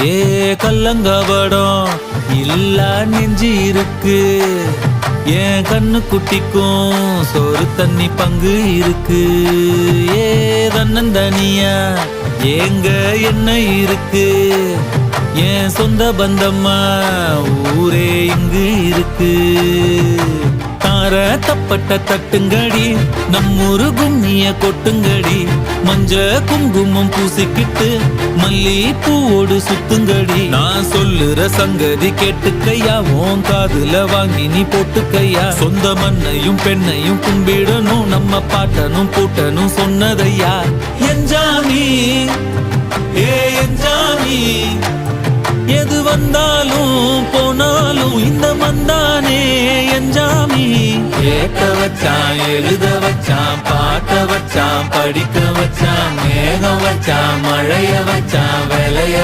ஏ கல்லங்கபடம் இல்ல நெஞ்சு இருக்கு, என் கண்ணு குட்டிக்கும் சோறு தண்ணி பங்கு இருக்கு. ஏ தன்னந்தனியா ஏங்க என்ன இருக்கு, என் சொந்த பந்தம்மா ஊரே இங்கு இருக்கு. தார தப்பட்ட தட்டுங்கடி, நம்மூரு கும்மிய கொட்டுங்கடி, மஞ்ச குங்குமம் பூசிக்கிட்டு மல்லி பூவோடு சுத்துங்கடி. நான் சொல்லுற சங்கதி கேட்டுக்கையா, உன் காதுல வாங்கி நீ போட்டுக்கையா. சொந்த மண்ணையும் பெண்ணையும் கும்பிடணும், நம்ம பாட்டனும் பூட்டனும் சொன்னதையா. என்ஜாமி ஏ என்ஜாமி, எது வந்தாலும் போனாலும் இந்த மந்தானே என்ஜாமி. கேட்க வச்சான், எழுத வச்சான், பாட்ட வச்சான், படிக்க வச்சான், மேகம் வச்சான், மழைய வச்சான், விளைய